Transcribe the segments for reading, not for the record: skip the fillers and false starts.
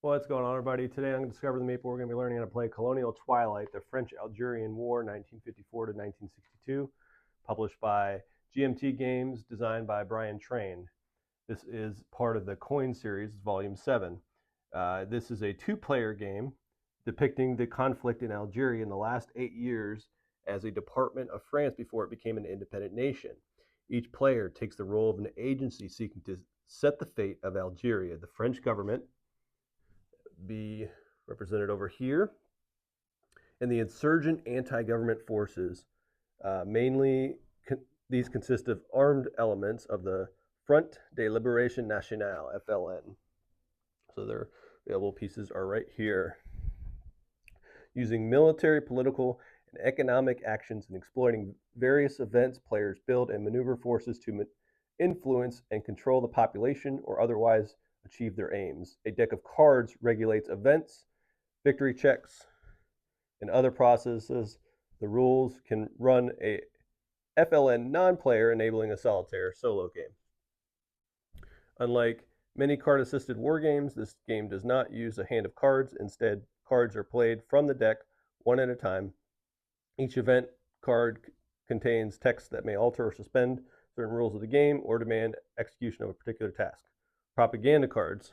What's going on, everybody? Today I'm going to discover the Maple. We're going to be learning how to play Colonial Twilight, the French-Algerian War, 1954 to 1962, published by GMT Games, designed by Brian Train. This is part of the Coin series, Volume 7. This is a two-player game depicting the conflict in Algeria in the last 8 years as a department of France before it became an independent nation. Each player takes the role of an agency seeking to set the fate of Algeria. The French government be represented over here, and the insurgent anti-government forces. Mainly, these consist of armed elements of the Front de Libération Nationale, FLN. So their available pieces are right here. Using military, political, and economic actions and exploiting various events, players build and maneuver forces to influence and control the population or otherwise achieve their aims. A deck of cards regulates events, victory checks, and other processes. The rules can run a FLN non-player, enabling a solitaire solo game. Unlike many card-assisted war games, this game does not use a hand of cards. Instead, cards are played from the deck one at a time. Each event card contains text that may alter or suspend certain rules of the game or demand execution of a particular task. Propaganda cards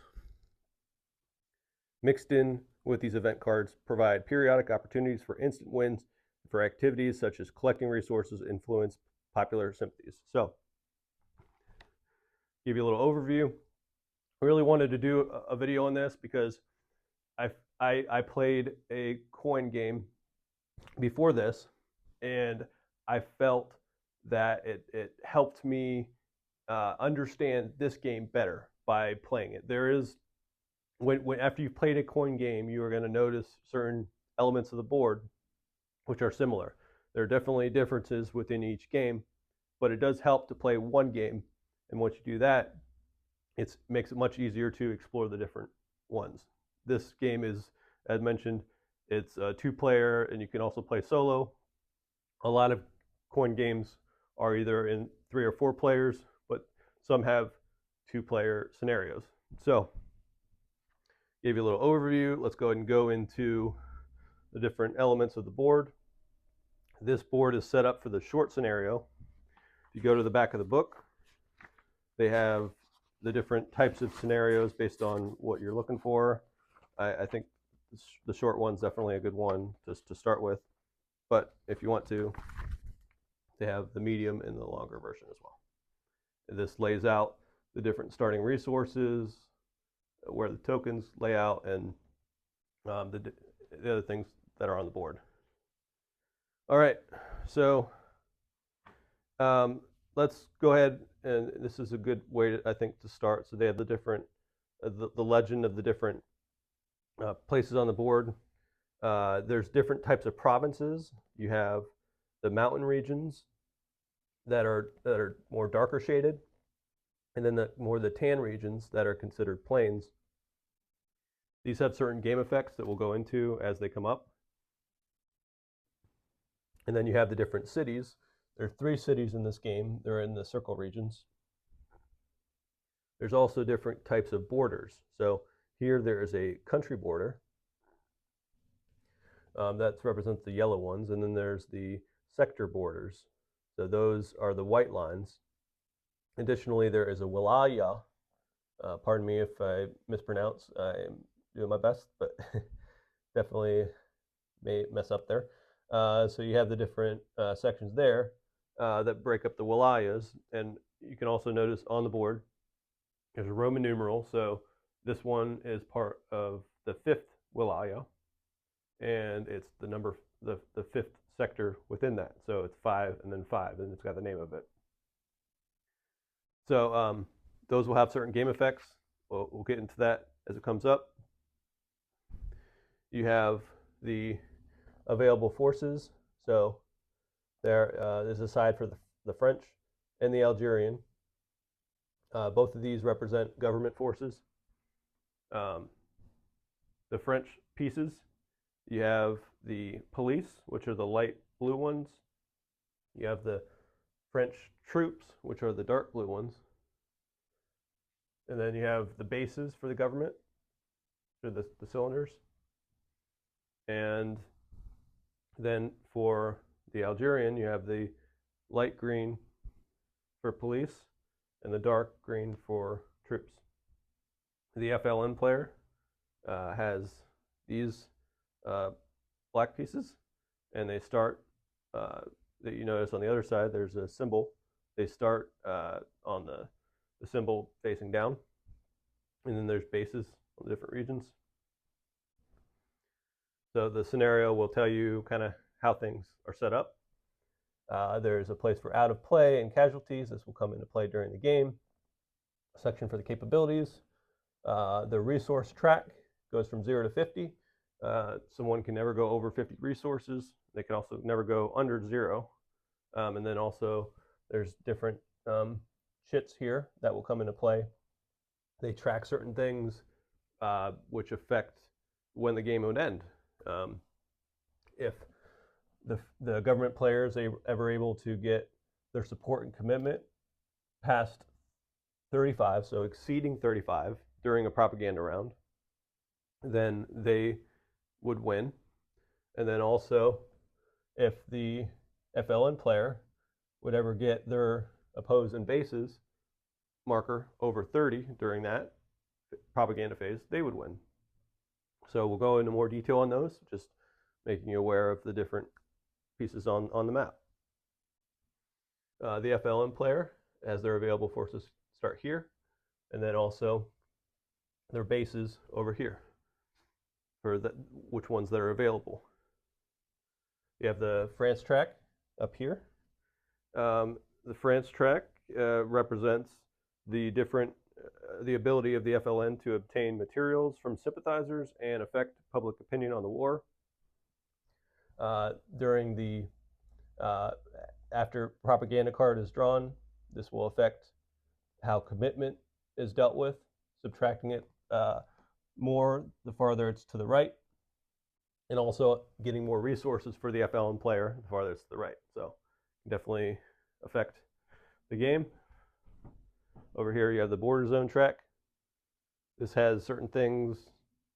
mixed in with these event cards provide periodic opportunities for instant wins for activities such as collecting resources, influence, popular sympathies. So, give you a little overview. I really wanted to do a video on this because I played a coin game before this, and I felt that it helped me understand this game better by playing it. There is, when after you've played a coin game, you are going to notice certain elements of the board which are similar. There are definitely differences within each game, but it does help to play one game. And once you do that, it makes it much easier to explore the different ones. This game is, as mentioned, it's a two-player, and you can also play solo. A lot of coin games are either in 3 or 4 players, but some have 2-player scenarios. So, gave you a little overview. Let's go ahead and go into the different elements of the board. This board is set up for the short scenario. If you go to the back of the book, they have the different types of scenarios based on what you're looking for. I think the short one's definitely a good one just to start with. But if you want to, they have the medium and the longer version as well. This lays out the different starting resources, where the tokens lay out, and the other things that are on the board. All right, so let's go ahead, and this is a good way, I think, to start. So they have the different, the legend of the different places on the board. There's different types of provinces. You have the mountain regions that are more darker shaded, and then the tan regions that are considered plains. These have certain game effects that we'll go into as they come up. And then you have the different cities. There are 3 cities in this game. They're in the circle regions. There's also different types of borders. So here there is a country border. That represents the yellow ones. And then there's the sector borders. So those are the white lines. Additionally, there is a wilaya. Pardon me if I mispronounce. I'm doing my best, but definitely may mess up there. So you have the different sections there that break up the wilayas. And you can also notice on the board, there's a Roman numeral. So this one is part of the 5th wilaya, and it's the number, the 5th sector within that. So it's 5 and then 5, and it's got the name of it. So those will have certain game effects. We'll get into that as it comes up. You have the available forces. So there is a side for the French and the Algerian. Both of these represent government forces. The French pieces, you have the police, which are the light blue ones. You have the French troops, which are the dark blue ones. And then you have the bases for the government, the cylinders. And then for the Algerian, you have the light green for police and the dark green for troops. The FLN player has these black pieces, and they start, that you notice on the other side, there's a symbol. They start on the symbol facing down, and then there's bases on the different regions. So the scenario will tell you kind of how things are set up. There's a place for out of play and casualties. This will come into play during the game. A section for the capabilities. The resource track goes from 0 to 50. Someone can never go over 50 resources. They can also never go under 0. And then also there's different chits here that will come into play. They track certain things which affect when the game would end. If the government players ever able to get their support and commitment past 35, so exceeding 35 during a propaganda round, then they would win. And then also, if the FLN player would ever get their oppose and bases marker over 30 during that propaganda phase, they would win. So we'll go into more detail on those, just making you aware of the different pieces on the map. The FLN player, as their available forces, start here, and then also their bases over here for which ones that are available. You have the France track up here. The France track represents the ability of the FLN to obtain materials from sympathizers and affect public opinion on the war. During the after propaganda card is drawn, this will affect how commitment is dealt with, subtracting it more the farther it's to the right, and also getting more resources for the FLN player the farther it's to the right. So definitely affect the game. Over here you have the border zone track. This has certain things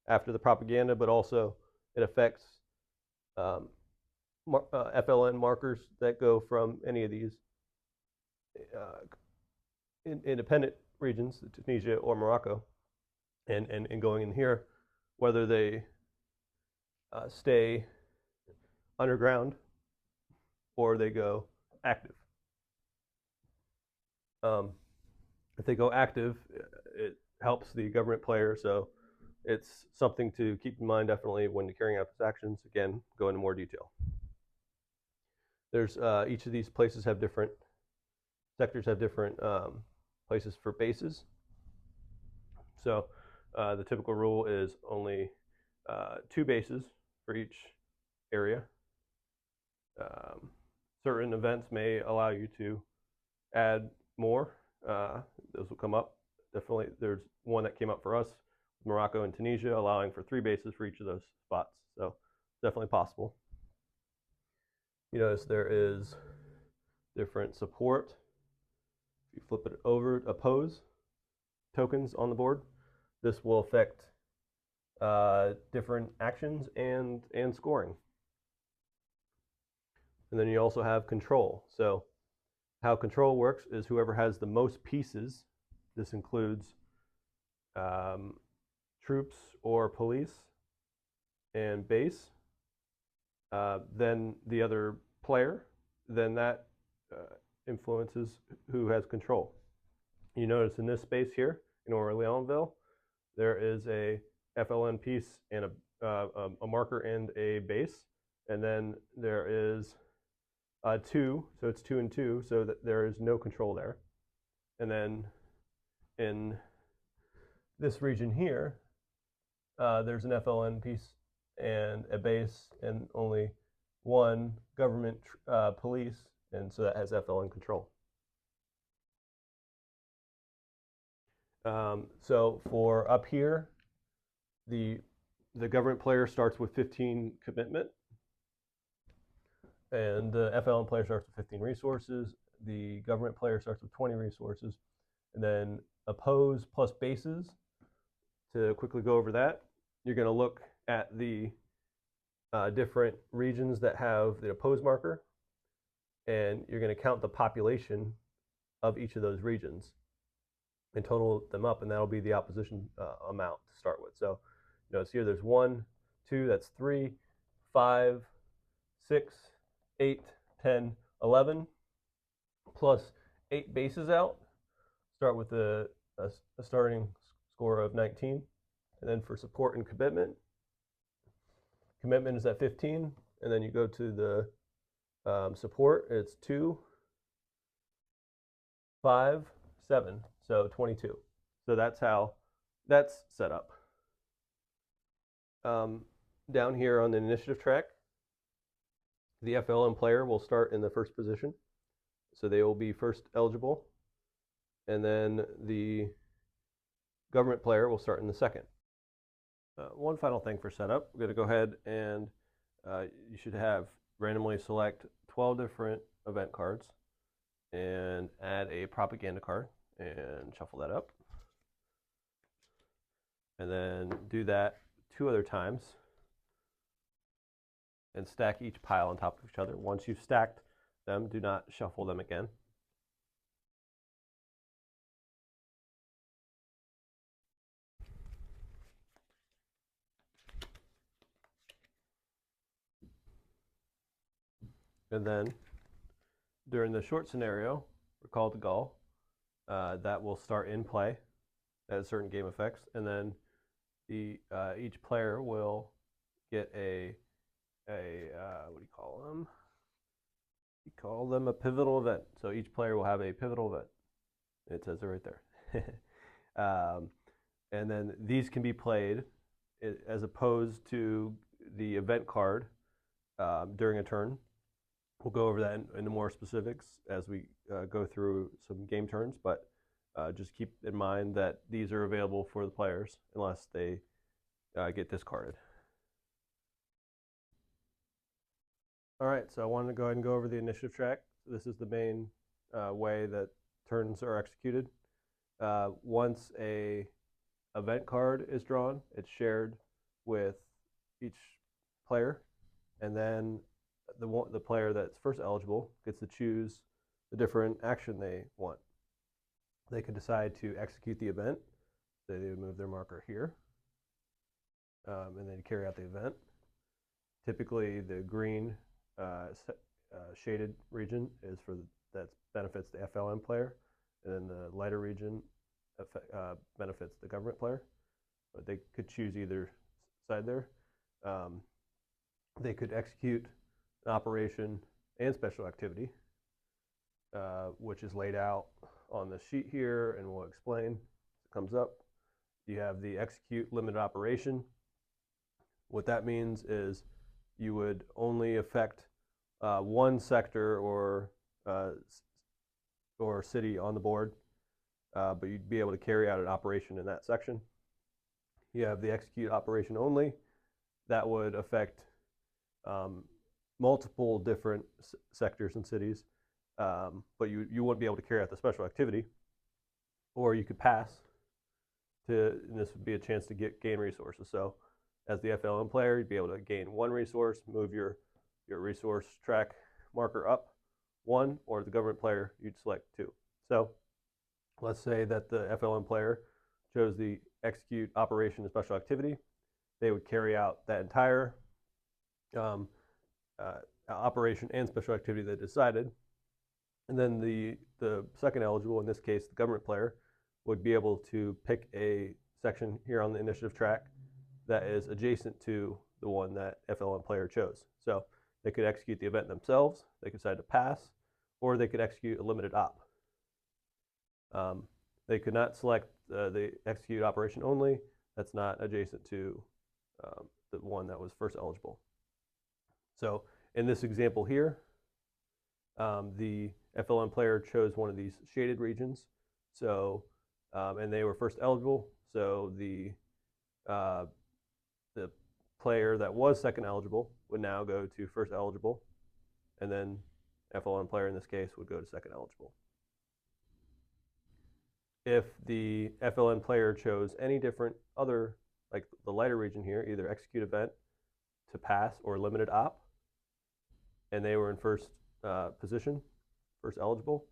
after the propaganda, but also it affects FLN markers that go from any of these independent regions, Tunisia or Morocco, and going in here, whether they stay underground or they go active. If they go active, it helps the government player, so it's something to keep in mind definitely when carrying out these actions. Again, go into more detail. There's each of these places have different sectors, have different places for bases. So the typical rule is only 2 bases for each area. Certain events may allow you to add more. Those will come up. Definitely, there's one that came up for us, Morocco and Tunisia, allowing for 3 bases for each of those spots. So definitely possible. You notice there is different support. If you flip it over, oppose tokens on the board. This will affect different actions and scoring. And then you also have control. So how control works is whoever has the most pieces, this includes troops or police and base, then the other player, then that influences who has control. You notice in this space here, in Orleansville, there is a FLN piece and a marker and a base, and then there is 2, so it's 2 and 2, so that there is no control there. And then in this region here, there's an FLN piece and a base and only 1 government police, and so that has FLN control. So for up here, the government player starts with 15 commitment, and the FLN player starts with 15 resources. The government player starts with 20 resources, and then oppose plus bases. To quickly go over that, you're going to look at the different regions that have the opposed marker, and you're going to count the population of each of those regions and total them up, and that'll be the opposition amount to start with. So, notice here there's 1, 2, that's 3, 5, 6, 8, 10, 11, plus 8 bases out. Start with a starting score of 19. And then for support and commitment is at 15. And then you go to the support, it's 2, 5, 7, so 22. So that's how that's set up. Down here on the initiative track, the FLM player will start in the first position. So they will be first eligible. And then the government player will start in the second. One final thing for setup, we're going to go ahead and you should have randomly select 12 different event cards and add a propaganda card and shuffle that up. And then do that 2 other times and stack each pile on top of each other. Once you've stacked them, do not shuffle them again. And then during the short scenario, recall to Gaul, that will start in play at certain game effects, and then each player will get a what do you call them? You call them a pivotal event. So each player will have a pivotal event. It says it right there. And then these can be played as opposed to the event card during a turn. We'll go over that in more specifics as we go through some game turns, but just keep in mind that these are available for the players unless they get discarded. All right, so I wanted to go ahead and go over the initiative track. This is the main way that turns are executed. Once a event card is drawn, it's shared with each player, and then the player that's first eligible gets to choose the different action they want. They could decide to execute the event. So they would move their marker here, and then carry out the event. Typically, the green shaded region is for that benefits the FLM player, and then the lighter region benefits the government player. But they could choose either side there. They could execute an operation and special activity, which is laid out on the sheet here, and we'll explain. It comes up. You have the execute limited operation. What that means is you would only affect one sector or city on the board, but you'd be able to carry out an operation in that section. You have the execute operation only. That would affect multiple different sectors and cities, but you wouldn't be able to carry out the special activity, or you could pass and this would be a chance to gain resources. So as the FLM player, you'd be able to gain 1 resource, move your resource track marker up 1, or the government player, you'd select 2. So let's say that the FLM player chose the execute operation and special activity. They would carry out that entire operation and special activity they decided. And then the second eligible, in this case the government player, would be able to pick a section here on the initiative track that is adjacent to the one that FLM player chose. So they could execute the event themselves, they could decide to pass, or they could execute a limited op. They could not select the execute operation only. That's not adjacent to the one that was first eligible. So in this example here, the FLM player chose one of these shaded regions. So, and they were first eligible. So the player that was second eligible would now go to first eligible, and then FLM player in this case would go to second eligible. If the FLN player chose any different other like the lighter region here, either execute event to pass or limited op, and they were in first position, first eligible,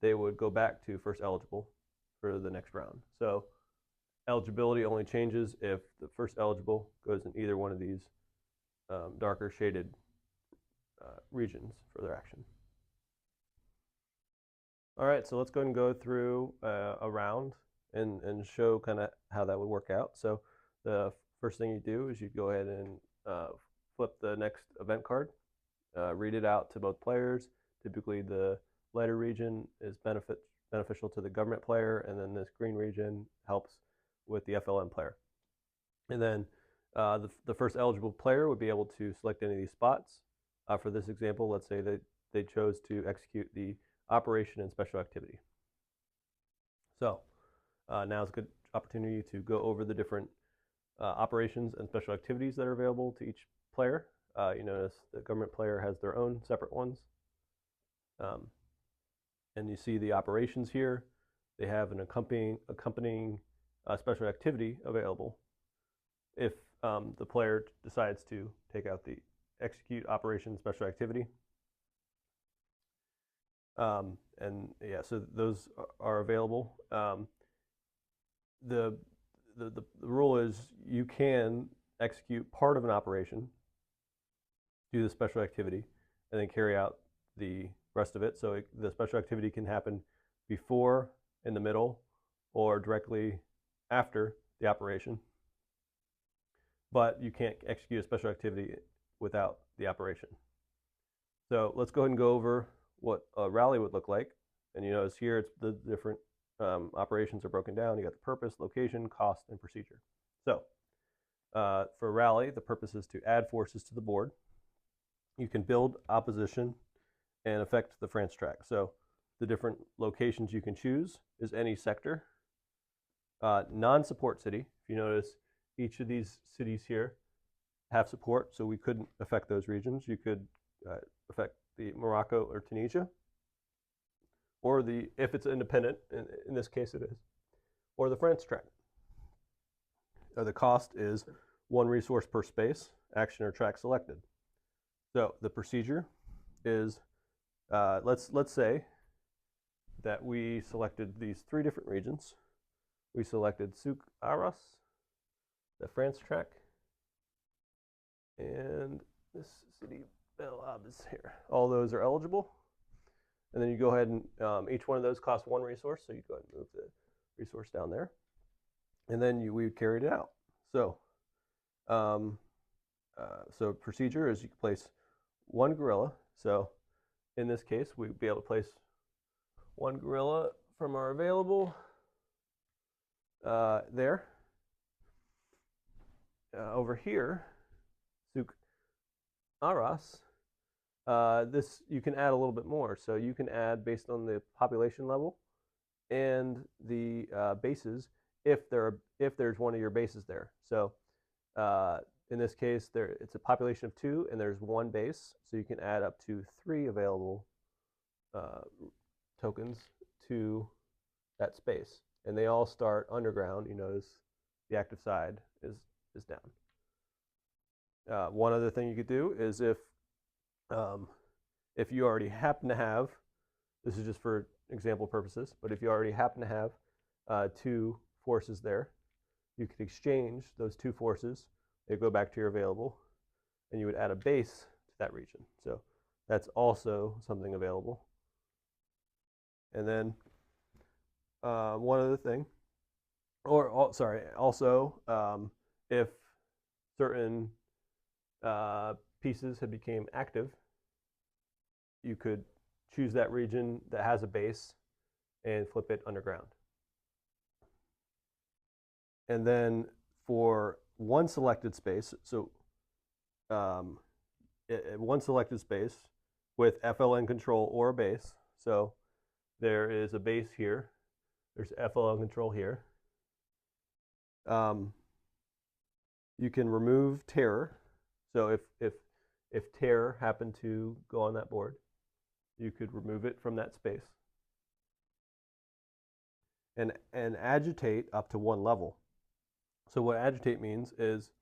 they would go back to first eligible for the next round. So eligibility only changes if the first eligible goes in either one of these darker shaded regions for their action. All right, so let's go ahead and go through a round and show kind of how that would work out. So the first thing you do is you go ahead and flip the next event card, read it out to both players. Typically the lighter region is beneficial to the government player, and then this green region helps with the FLN player. And then the first eligible player would be able to select any of these spots. For this example, let's say that they chose to execute the operation and special activity. So now is a good opportunity to go over the different operations and special activities that are available to each player. You notice the government player has their own separate ones. And you see the operations here. They have an accompanying special activity available if the player decides to take out the execute operation special activity. And yeah, so those are available. The rule is you can execute part of an operation, do the special activity, and then carry out the rest of it. So the special activity can happen before, in the middle, or directly after the operation. But you can't execute a special activity without the operation. So let's go ahead and go over what a rally would look like. And you notice here it's the different operations are broken down. You got the purpose, location, cost, and procedure. So for a rally, the purpose is to add forces to the board. You can build opposition and affect the France track. So the different locations you can choose is any sector. Non-support city, if you notice, each of these cities here have support, so we couldn't affect those regions. You could affect the Morocco or Tunisia, or if it's independent, in this case it is, or the France track. The cost is 1 resource per space, action or track selected. So the procedure is, let's say that we selected these 3 different regions. We selected Souk Arras, the France track, and this city Bel Ab is here. All those are eligible. And then you go ahead and each one of those costs 1 resource, so you go ahead and move the resource down there. And then we carried it out. So, so procedure is you can place 1 guerrilla. So in this case, we'd be able to place 1 guerrilla from our available there. Over here, Souk Arras, this you can add a little bit more. So you can add based on the population level and the bases if there's one of your bases there. So in this case, it's a population of 2 and there's 1 base, so you can add up to 3 available tokens to that space, and they all start underground. You notice the active side is down. One other thing you could do is if you already happen to have, this is just for example purposes, but if you already happen to have 2 forces there, you could exchange those 2 forces. They go back to your available, and you would add a base to that region. So that's also something available. And then one other thing, also if certain pieces had became active, you could choose that region that has a base and flip it underground. And then for 1 selected space, so 1 selected space with FLN control or a base. So there is a base here. There's FLN control here. You can remove terror. So if terror happened to go on that board, you could remove it from that space. And agitate up to 1 level. So what agitate means is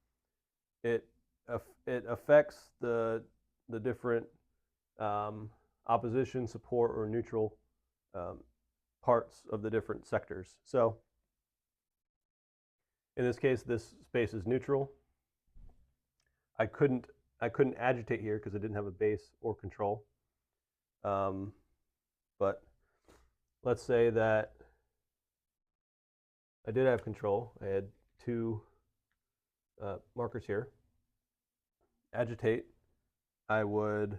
it it affects the different opposition, support, or neutral um, parts of the different sectors. So in this case, this space is neutral. I couldn't agitate here because I didn't have a base or control. But let's say that I did have control. I had two markers here. Agitate, I would,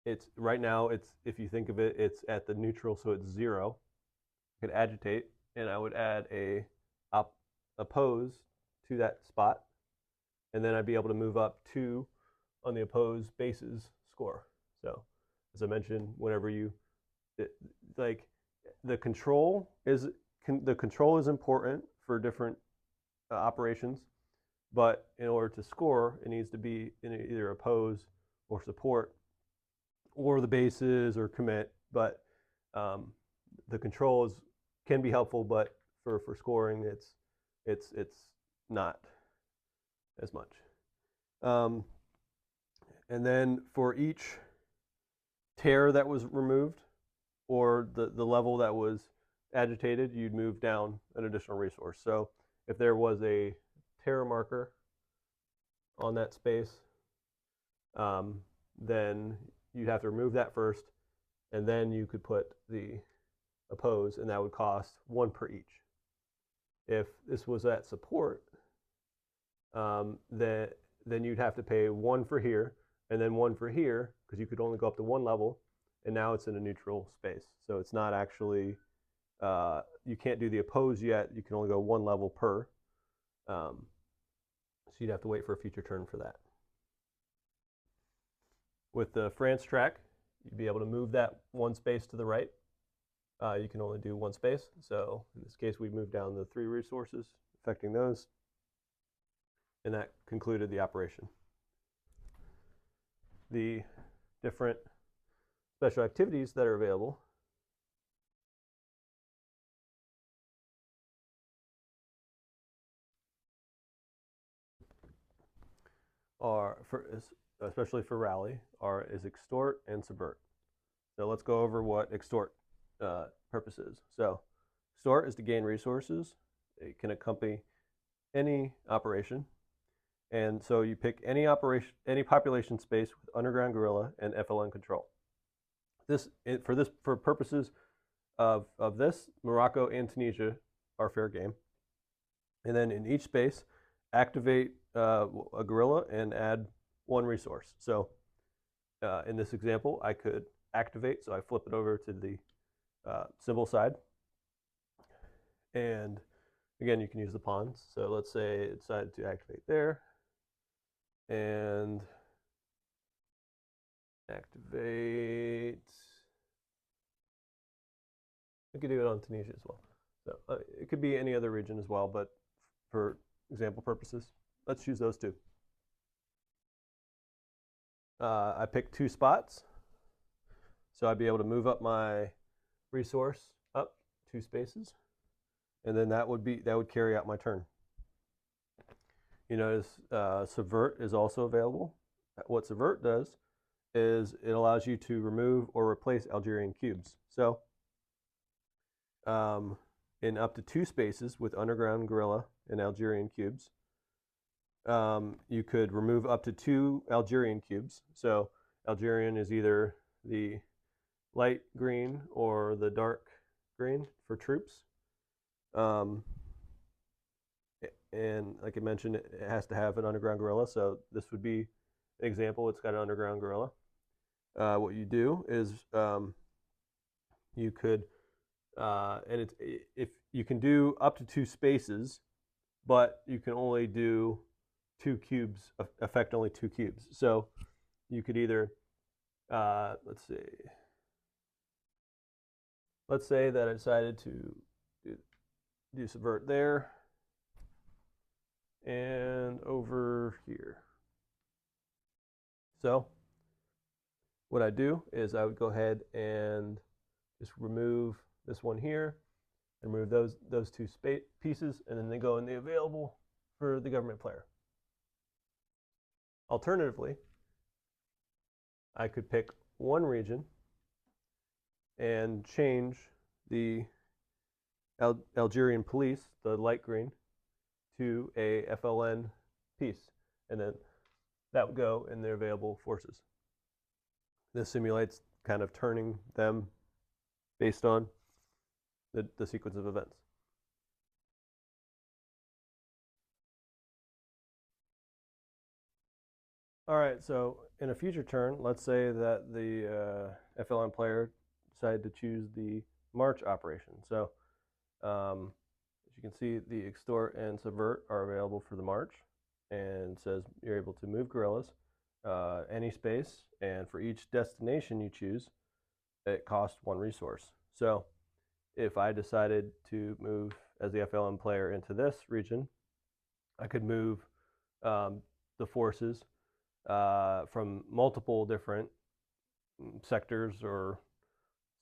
it's right now, it's, if you think of it, it's at the neutral, so it's 0. I could agitate, and I would add a oppose to that spot, and then I'd be able to move up 2 on the opposed base's score. So as I mentioned, whenever you, like, the control is important for different operations, but in order to score, it needs to be in either oppose or support, or the bases or commit. But the controls can be helpful, but for scoring, it's not as much. And then for each tear that was removed, or the level that was agitated, you'd move down an additional resource. So if there was a tear marker on that space, then you'd have to remove that first, and then you could put the oppose, and that would cost 1 per each. If this was at support, then you'd have to pay 1 for here, and then 1 for here, because you could only go up to 1 level, and now it's in a neutral space. So it's not actually, you can't do the oppose yet. You can only go 1 level per. So you'd have to wait for a future turn for that. With the France track, you'd be able to move that 1 space to the right. You can only do 1 space. So in this case, we moved down the 3 resources, affecting those. And that concluded the operation. The different special activities that are available are, especially for rally, is extort and subvert. So let's go over what extort purpose is. So extort is to gain resources. It can accompany any operation. And so you pick any population space with underground guerrilla and FLN control. For purposes of this, Morocco and Tunisia are fair game. And then in each space, activate a guerrilla and add 1 resource. So in this example, I could activate, so I flip it over to the symbol side. And again, you can use the pawns. So let's say it decided to activate there. And activate. We could do it on Tunisia as well. So it could be any other region as well, but for example purposes, let's choose those 2. I picked 2 spots, so I'd be able to move up my resource up 2 spaces, and then that would carry out my turn. You notice subvert is also available. What subvert does is it allows you to remove or replace Algerian cubes. So in up to 2 spaces with underground guerrilla and Algerian cubes, you could remove up to 2 Algerian cubes. So Algerian is either the light green or the dark green for troops. And like I mentioned, it has to have an underground guerrilla. So this would be an example. It's got an underground guerrilla. What you do is you could, and if you can do up to 2 spaces, but you can only do 2 cubes, affect only 2 cubes. So you could either, let's say that I decided to do subvert there and over here. So what I do is I would go ahead and just remove this one here, and remove those two pieces, and then they go in the available for the government player. Alternatively, I could pick one region and change the Algerian police, the light green, to a FLN piece, and then that would go in their available forces. This simulates kind of turning them based on the sequence of events. All right, so in a future turn, let's say that the FLN player decided to choose the march operation. So as you can see, the extort and subvert are available for the march, and it says you're able to move guerrillas any space, and for each destination you choose, it costs one resource. So if I decided to move as the FLN player into this region, I could move the forces from multiple different sectors or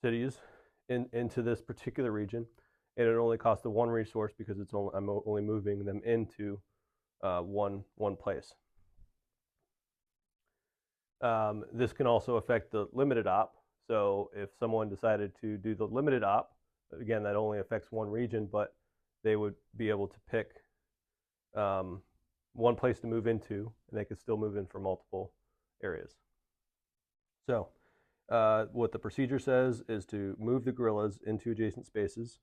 cities into this particular region, and it only costs the one resource because I'm only moving them into one place. This can also affect the limited op. So if someone decided to do the limited op, again, that only affects one region, but they would be able to pick one place to move into, and they could still move in for multiple areas. So what the procedure says is to move the guerrillas into adjacent spaces.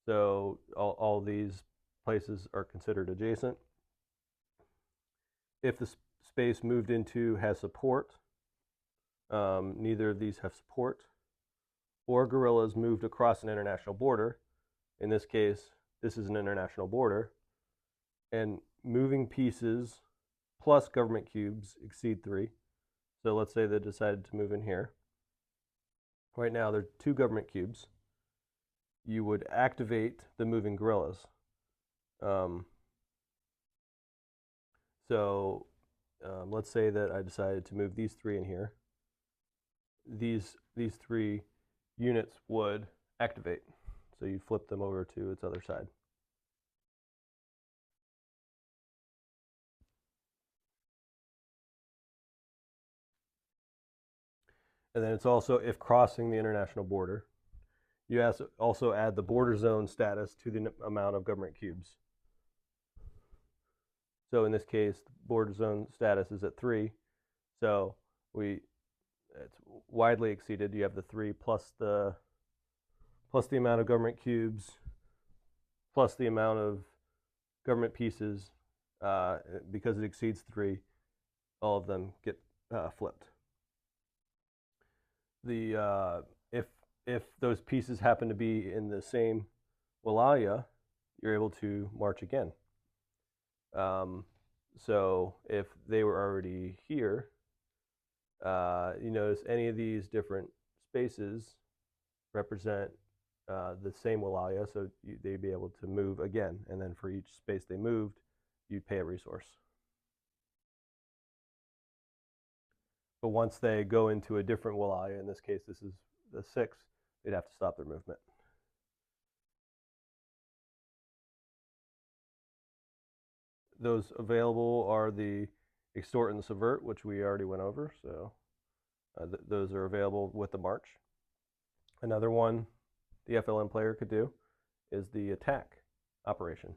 So all these places are considered adjacent. If the space moved into has support, neither of these have support, or guerrillas moved across an international border. In this case, this is an international border, and moving pieces plus government cubes exceed 3. So let's say they decided to move in here. Right now, there are 2 government cubes. You would activate the moving guerrillas. Let's say that I decided to move these 3 in here. These 3 units would activate. So you flip them over to its other side. And then it's also if crossing the international border. You also add the border zone status to the amount of government cubes. So in this case, the border zone status is at 3. So it's widely exceeded. You have the 3 plus the amount of government cubes plus the amount of government pieces. Because it exceeds 3, all of them get flipped. If those pieces happen to be in the same wilaya, you're able to march again. So if they were already here, you notice any of these different spaces represent the same wilaya, so they'd be able to move again, and then for each space they moved, you'd pay a resource. But once they go into a different wilaya, in this case this is the 6, they'd have to stop their movement. Those available are the extort and the subvert, which we already went over, so those are available with the march. Another one the FLN player could do is the attack operation.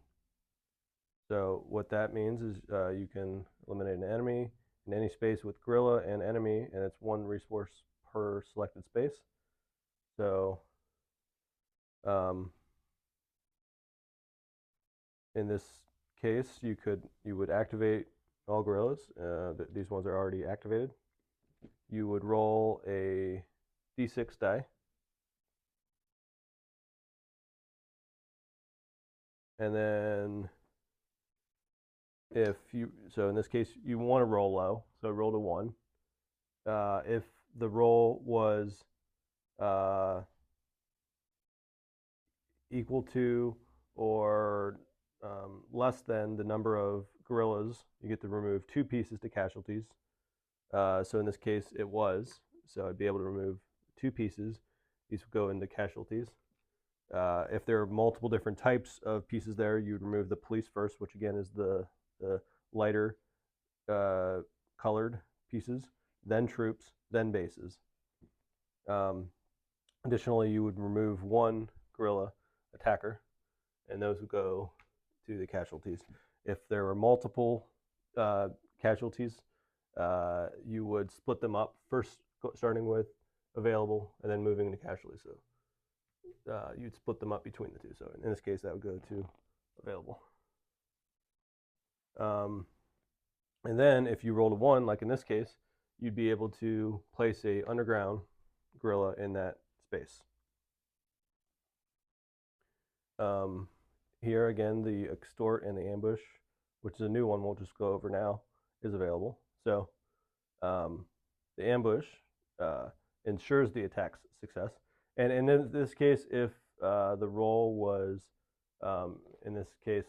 So what that means is you can eliminate an enemy in any space with guerrilla and enemy, and it's 1 resource per selected space. So in this case, you would activate all guerrillas. These ones are already activated. You would roll a d6 die, and then so in this case you want to roll low, so roll to 1. If the roll was equal to or less than the number of guerrillas, you get to remove 2 pieces to casualties. So in this case it was, so I'd be able to remove 2 pieces. These would go into casualties. If there are multiple different types of pieces there, you would remove the police first, which again is the lighter colored pieces, then troops, then bases. Additionally, you would remove one guerrilla attacker, and those would go to the casualties. If there were multiple casualties, you would split them up, first starting with available and then moving into casualties. So you'd split them up between the two. So in this case, that would go to available. And then if you rolled a 1, like in this case, you'd be able to place a underground guerrilla in that space. Here again, the extort and the ambush, which is a new one we'll just go over now, is available. So the ambush ensures the attack's success. And in this case, if the roll was, in this case,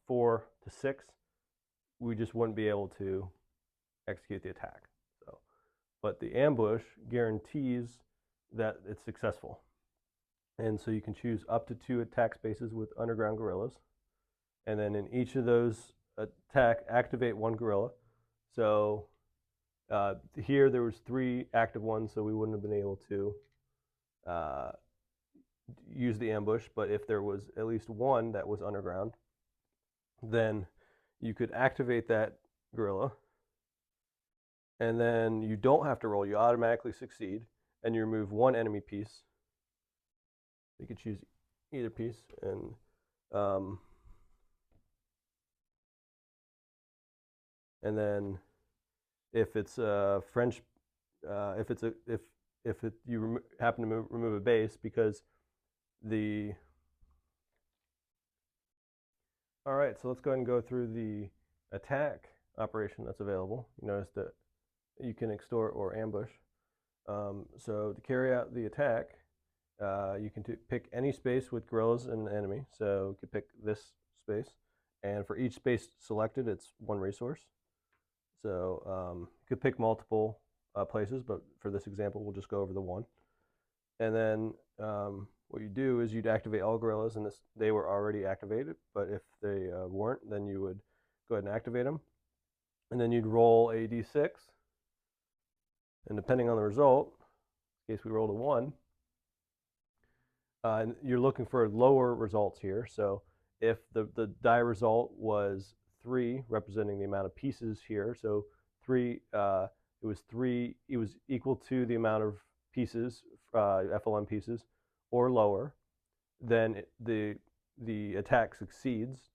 4 to 6, we just wouldn't be able to execute the attack. So, but the ambush guarantees that it's successful. And so you can choose up to 2 attack spaces with underground guerrillas. And then in each of those activate 1 guerrilla. So here there was 3 active ones, so we wouldn't have been able to use the ambush. But if there was at least 1 that was underground, then you could activate that guerrilla. And then you don't have to roll, you automatically succeed, and you remove 1 enemy piece. You could choose either piece, and then if it's a French, you happen to remove a base, because the all right, so let's go ahead and go through the attack operation that's available. You notice that you can extort or ambush. So to carry out the attack, you can pick any space with guerrillas and an enemy. So you could pick this space, and for each space selected, it's 1 resource. So you could pick multiple places, but for this example, we'll just go over the 1. And then what you do is you'd activate all guerrillas, and they were already activated, but if they weren't, then you would go ahead and activate them. And then you'd roll a d6, and depending on the result, in case we rolled a 1, and you're looking for lower results here. So if the die result was 3, representing the amount of pieces here, so 3, it was equal to the amount of pieces, FLM pieces, or lower, then the attack succeeds.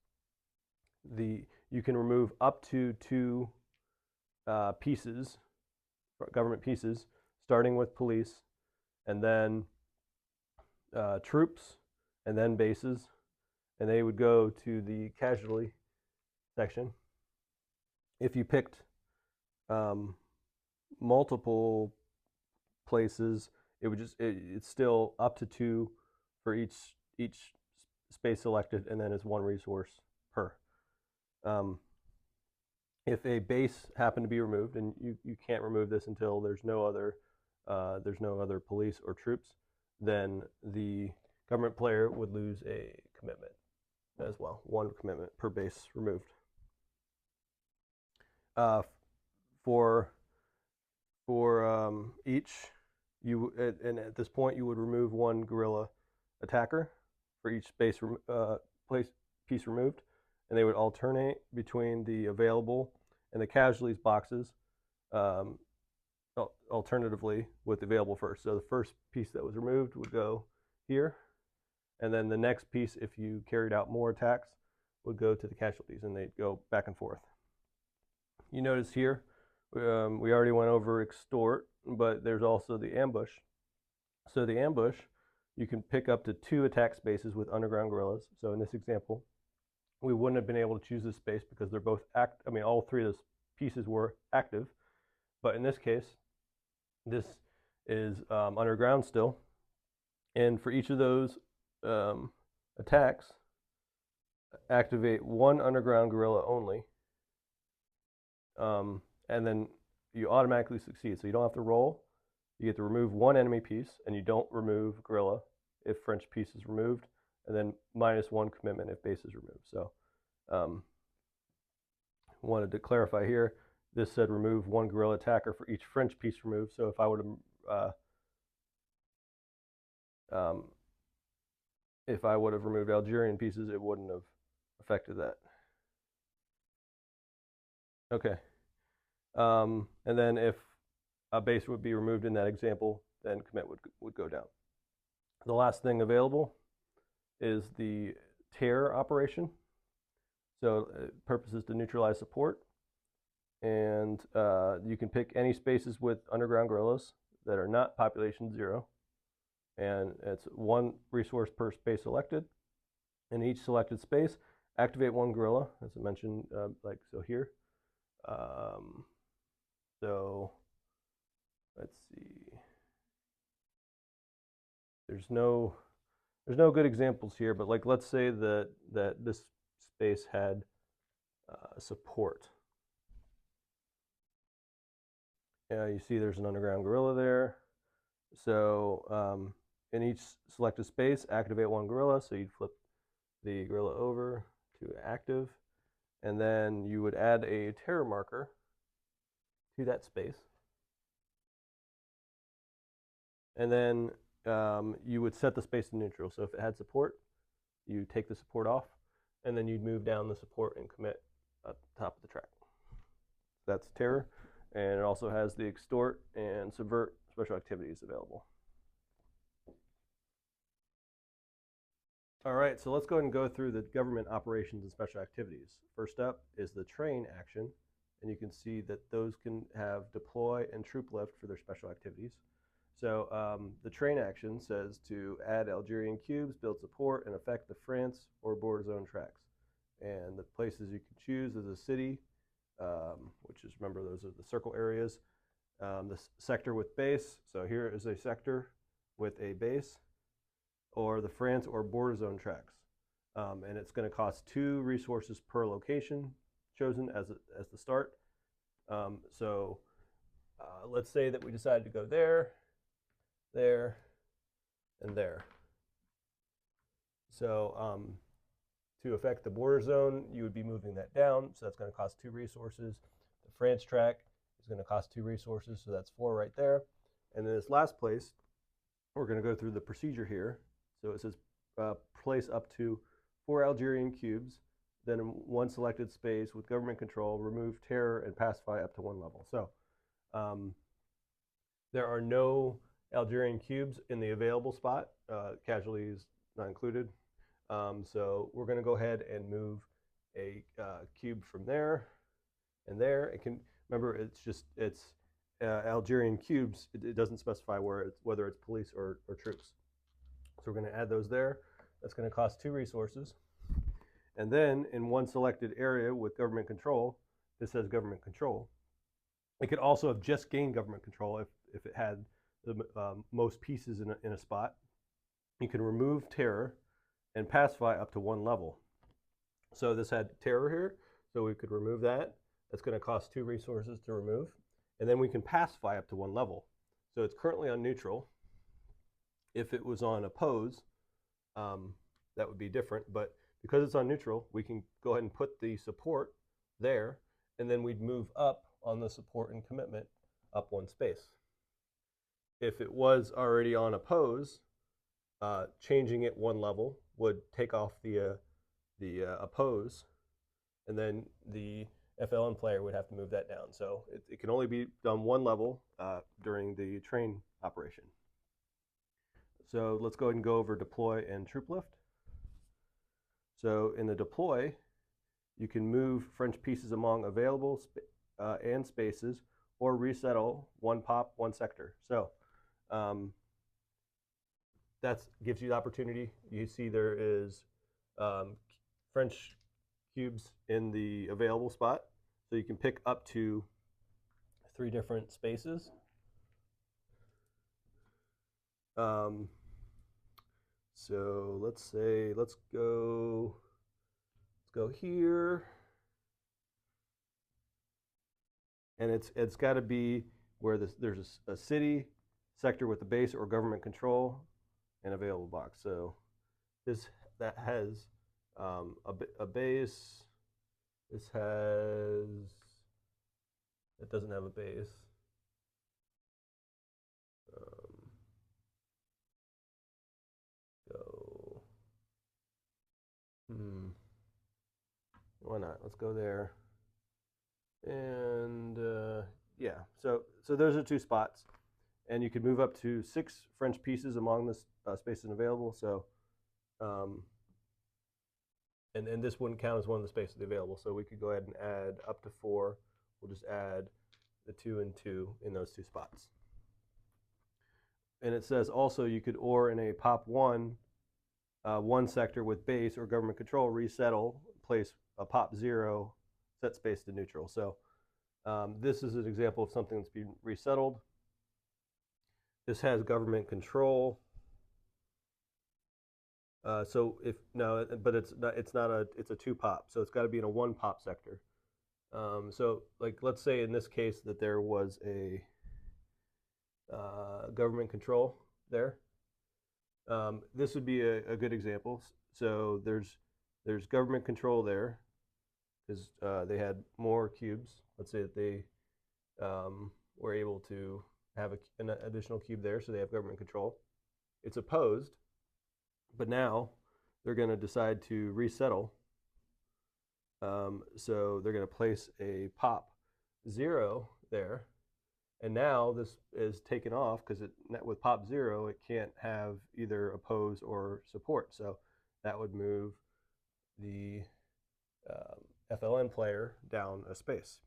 You can remove up to 2 pieces, government pieces, starting with police, and then troops, and then bases, and they would go to the casualty section. If you picked multiple places, it's still up to 2 for each space selected, and then it's 1 resource per. If a base happened to be removed, and you can't remove this until there's no other police or troops, then the government player would lose a commitment as well. 1 commitment per base removed. For each, and at this point you would remove 1 guerrilla attacker for each piece removed, and they would alternate between the available and the casualties boxes, alternatively with available first. So the first piece that was removed would go here, and then the next piece, if you carried out more attacks, would go to the casualties, and they'd go back and forth. You notice here, we already went over extort, but there's also the ambush. So the ambush, you can pick up to 2 attack spaces with underground guerrillas. So in this example, we wouldn't have been able to choose this space because they're both all 3 of those pieces were active. But in this case, this is underground still. And for each of those attacks, activate 1 underground guerrilla only. And then you automatically succeed. So you don't have to roll. You get to remove 1 enemy piece, and you don't remove guerrilla if French piece is removed, and then -1 commitment if base is removed. So wanted to clarify here, this said remove 1 guerrilla attacker for each French piece removed. So if I would have removed Algerian pieces, it wouldn't have affected that. Okay. And then if a base would be removed in that example, then commit would go down. The last thing available is the tear operation. So purpose is to neutralize support. And you can pick any spaces with underground guerrillas that are not population 0. And it's 1 resource per space selected. In each selected space, activate 1 guerrilla, as I mentioned, like so here. So let's see. There's no good examples here, but like let's say that this space had support. You see there's an underground guerrilla there. So in each selected space, activate 1 guerrilla. So you'd flip the guerrilla over to active, and then you would add a terror marker to that space. And then you would set the space to neutral. So if it had support, you take the support off, and then you'd move down the support and commit at the top of the track. That's terror, and it also has the extort and subvert special activities available. All right, so let's go ahead and go through the government operations and special activities. First up is the train action, and you can see that those can have deploy and troop lift for their special activities. So the train action says to add Algerian cubes, build support, and affect the France or border zone tracks. And the places you can choose is a city, which is, remember, those are the circle areas. The sector with base, so here is a sector with a base, or the France or border zone tracks. And it's going to cost 2 resources per location chosen as the start. So let's say that we decided to go there, there, and there. So to affect the border zone, you would be moving that down, so that's going to cost 2 resources. The France track is going to cost 2 resources, so that's 4 right there. And then this last place, we're going to go through the procedure here. So it says place up to 4 Algerian cubes, then in 1 selected space with government control, remove terror and pacify up to 1 level. So there are no Algerian cubes in the available spot. Casualties not included. So we're going to go ahead and move a cube from there and there. It can, remember, it's Algerian cubes. It doesn't specify whether it's police or troops. So we're going to add those there. That's going to cost 2 resources. And then in 1 selected area with government control, this says government control. It could also have just gained government control if it had the most pieces in a spot. You can remove terror and pacify up to 1 level. So this had terror here, so we could remove that. That's going to cost 2 resources to remove. And then we can pacify up to 1 level. So it's currently on neutral. If it was on oppose, that would be different. But because it's on neutral, we can go ahead and put the support there, and then we'd move up on the support and commitment up 1 space. If it was already on oppose, changing it 1 level would take off the oppose, and then the FLN player would have to move that down. So it can only be done 1 level during the train operation. So let's go ahead and go over deploy and troop lift. So in the deploy, you can move French pieces among available and spaces, or resettle 1 pop, 1 sector. So that gives you the opportunity. You see there is French cubes in the available spot, so you can pick up to 3 different spaces. So let's go here, and it's got to be where there's a city sector with the base or government control, and available box. So that has a base. This has, it doesn't have a base. Go. Why not? Let's go there. And yeah, so those are 2 spots, and you could move up to 6 French pieces among the spaces available. So, and this wouldn't count as one of the spaces available. So we could go ahead and add up to 4. We'll just add the 2 and 2 in those 2 spots. And it says also you could, or in a pop 1 sector with base or government control, resettle, place a pop 0, set space to neutral. So this is an example of something that's being resettled. This has government control. So if no, but it's a 2 pop, so it's got to be in a 1 pop sector. So like let's say in this case that there was a government control there. This would be a good example. So there's government control there because they had more cubes. Let's say that they were able to have an additional cube there, so they have government control. It's opposed, but now they're going to decide to resettle. So they're going to place a pop 0 there, and now this is taken off because with pop 0 it can't have either oppose or support. So that would move the FLN player down a space.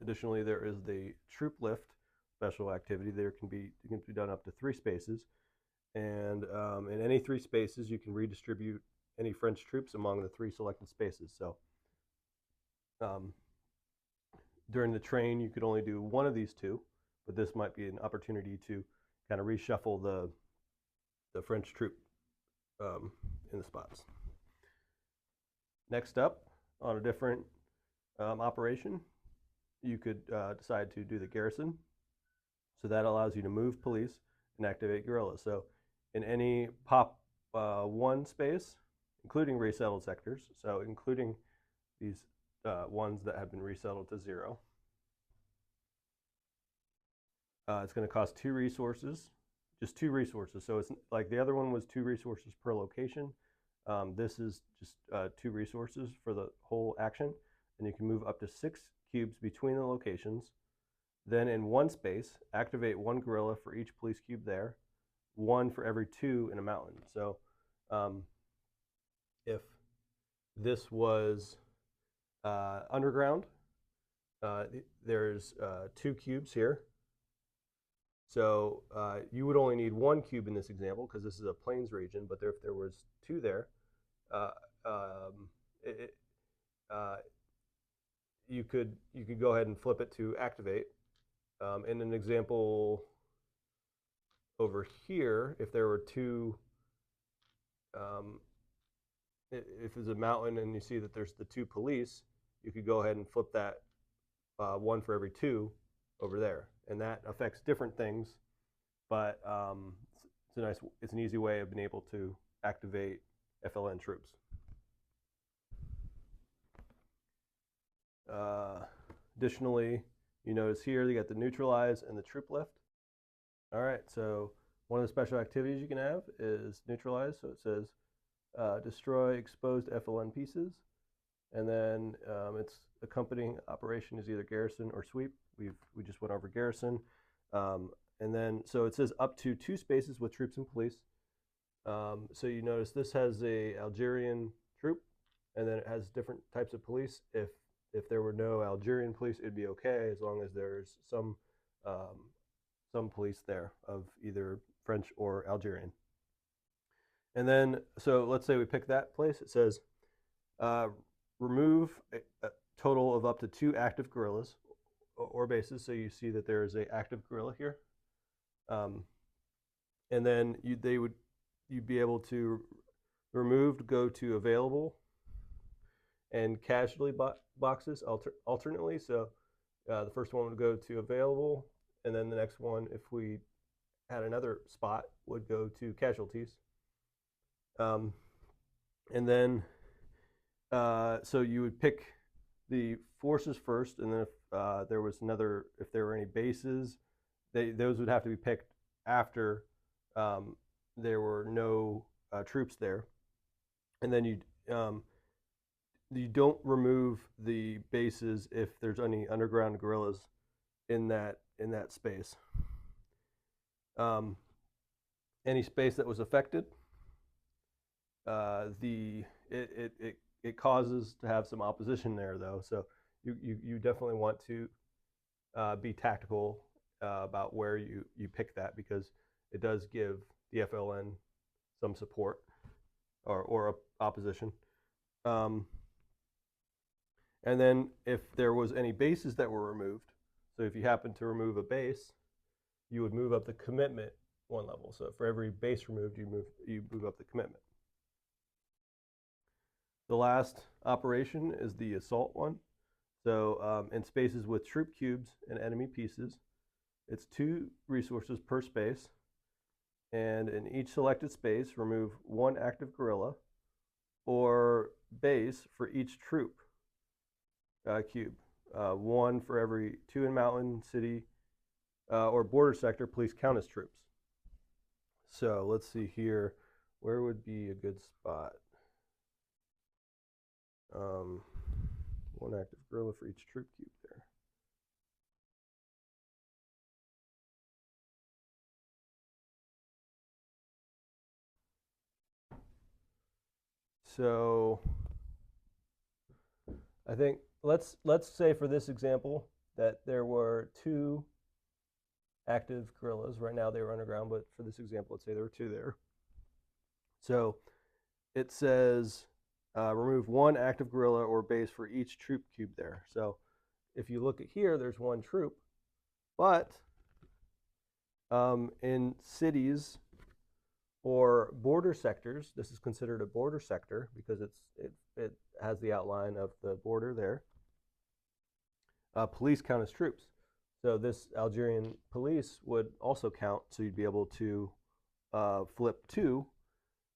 Additionally, there is the troop lift special activity. It can be done up to 3 spaces, and in any 3 spaces you can redistribute any French troops among the 3 selected spaces. So during the train you could only do one of these 2, but this might be an opportunity to kind of reshuffle the French troop in the spots. Next up, on a different operation, you could decide to do the garrison. So that allows you to move police and activate guerrillas. So in any pop 1 space, including resettled sectors, so including these ones that have been resettled to 0, it's going to cost 2 resources, just 2 resources. So it's like the other one was 2 resources per location. This is just 2 resources for the whole action, and you can move up to 6 cubes between the locations. Then in 1 space, activate 1 guerrilla for each police cube there, 1 for every 2 in a mountain. So if this was underground, there's 2 cubes here. So you would only need 1 cube in this example because this is a plains region, but if there was 2 there, you could go ahead and flip it to activate. In an example over here, if there were 2, if there's a mountain and you see that there's the 2 police, you could go ahead and flip that 1 for every 2 over there, and that affects different things. But it's an easy way of being able to activate FLN troops. Additionally, you notice here you got the neutralize and the troop lift. All right, so one of the special activities you can have is neutralize. So it says destroy exposed FLN pieces, and then its accompanying operation is either garrison or sweep. We just went over garrison, and then so it says up to 2 spaces with troops and police. So you notice this has a Algerian troop, and then it has different types of police. If there were no Algerian police, it'd be okay as long as there's some police there of either French or Algerian. And then, so let's say we pick that place. It says remove a total of up to 2 active guerrillas or bases. So you see that there is an active guerrilla here. And then you'd be able to remove, go to available, and casualty boxes alternately. So the first one would go to available, and then the next one, if we at another spot would go to casualties. Um, and then, so you would pick the forces first, and then if there was if there were any bases, those would have to be picked after there were no troops there. And then you don't remove the bases if there's any underground guerrillas in that space. Any space that was affected, it causes to have some opposition there, though. So you definitely want to be tactical about where you pick that, because it does give the FLN some support or opposition. And then if there was any bases that were removed, so if you happen to remove a base, you would move up the commitment one level. So for every base removed, you move up the commitment. The last operation is the assault one. So in spaces with troop cubes and enemy pieces, it's 2 resources per space. And in each selected space, remove 1 active guerrilla or base for each troop cube. 1 for every 2 in mountain, city, or border sector police count as troops. So let's see here. Where would be a good spot? 1 active guerrilla for each troop cube there. So I think let's say for this example that there were 2 active guerrillas. Right now they were underground, but for this example, let's say there were 2 there. So it says remove 1 active guerrilla or base for each troop cube there. So if you look at here, there's 1 troop, but in cities or border sectors, this is considered a border sector because it has the outline of the border there. Police count as troops. So this Algerian police would also count, so you'd be able to flip 2,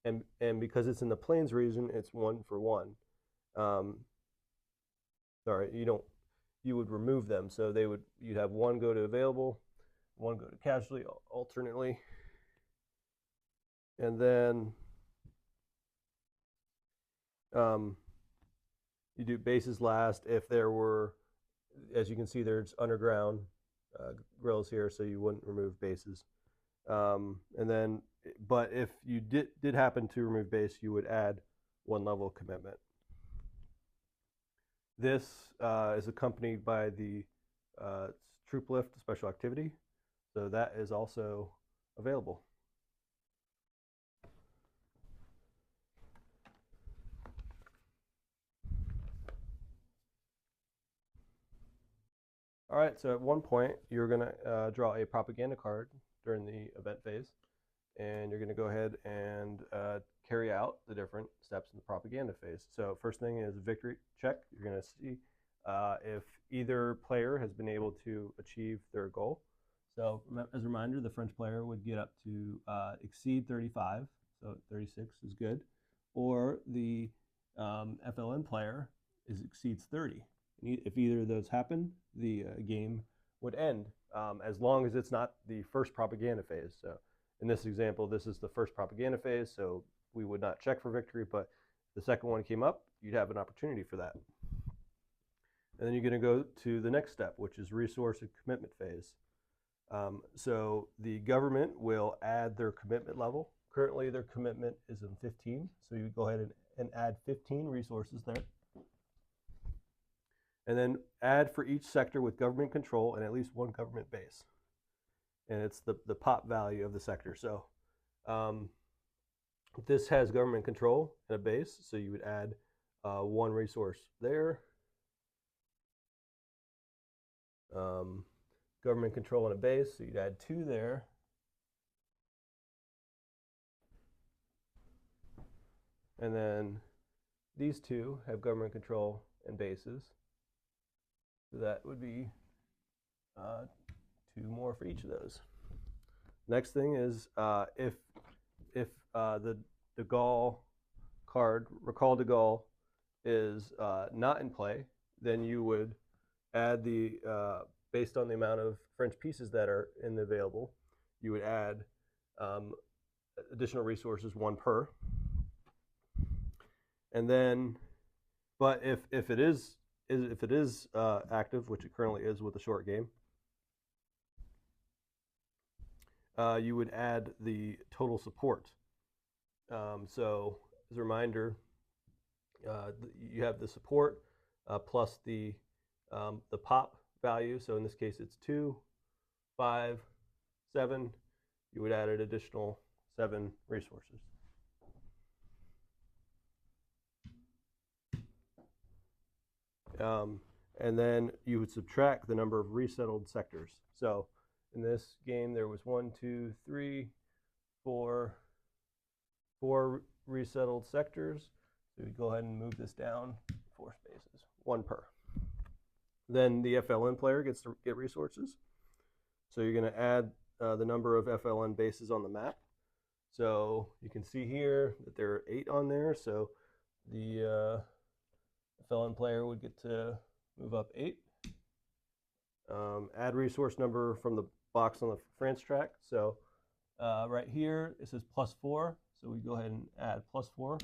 and because it's in the plains region, it's 1 for 1. Sorry, you would remove them, so you'd have 1 go to available, 1 go to casualty alternately, and then you do bases last if there were, as you can see, there's underground guerrillas here, so you wouldn't remove bases. And then, but if you did happen to remove base, you would add 1 level of commitment. This is accompanied by the troop lift special activity, so that is also available. All right, so at one point, you're going to draw a propaganda card during the event phase, and you're going to go ahead and carry out the different steps in the propaganda phase. So first thing is victory check. You're going to see if either player has been able to achieve their goal. So as a reminder, the French player would get up to exceed 35, so 36 is good, or the FLN player exceeds 30. If either of those happen, the game would end, as long as it's not the first propaganda phase. So in this example, this is the first propaganda phase, so we would not check for victory, but if the second one came up, you'd have an opportunity for that. And then you're going to go to the next step, which is resource and commitment phase. So the government will add their commitment level. Currently, their commitment is in 15, so you go ahead and add 15 resources there. And then add for each sector with government control and at least 1 government base. And it's the pop value of the sector. So this has government control and a base, so you would add 1 resource there. Government control and a base, so you'd add 2 there. And then these 2 have government control and bases. So that would be 2 more for each of those. Next thing is if the de Gaulle card, Recall de Gaulle, is not in play, then you would add the based on the amount of French pieces that are in the available, you would add additional resources, one per. And then, but if it is active, which it currently is with the short game, you would add the total support. So as a reminder, you have the support plus the pop value. So in this case, it's 2, 5, 7. You would add an additional 7 resources. And then you would subtract the number of resettled sectors. So in this game, there was 1, 2, 3, 4 resettled sectors. So we go ahead and move this down 4 spaces, 1 per. Then the FLN player gets to get resources. So you're going to add the number of FLN bases on the map. So you can see here that there are 8 on there. So the FLN player would get to move up 8. Add resource number from the box on the France track. So right here it says +4. So we go ahead and add +4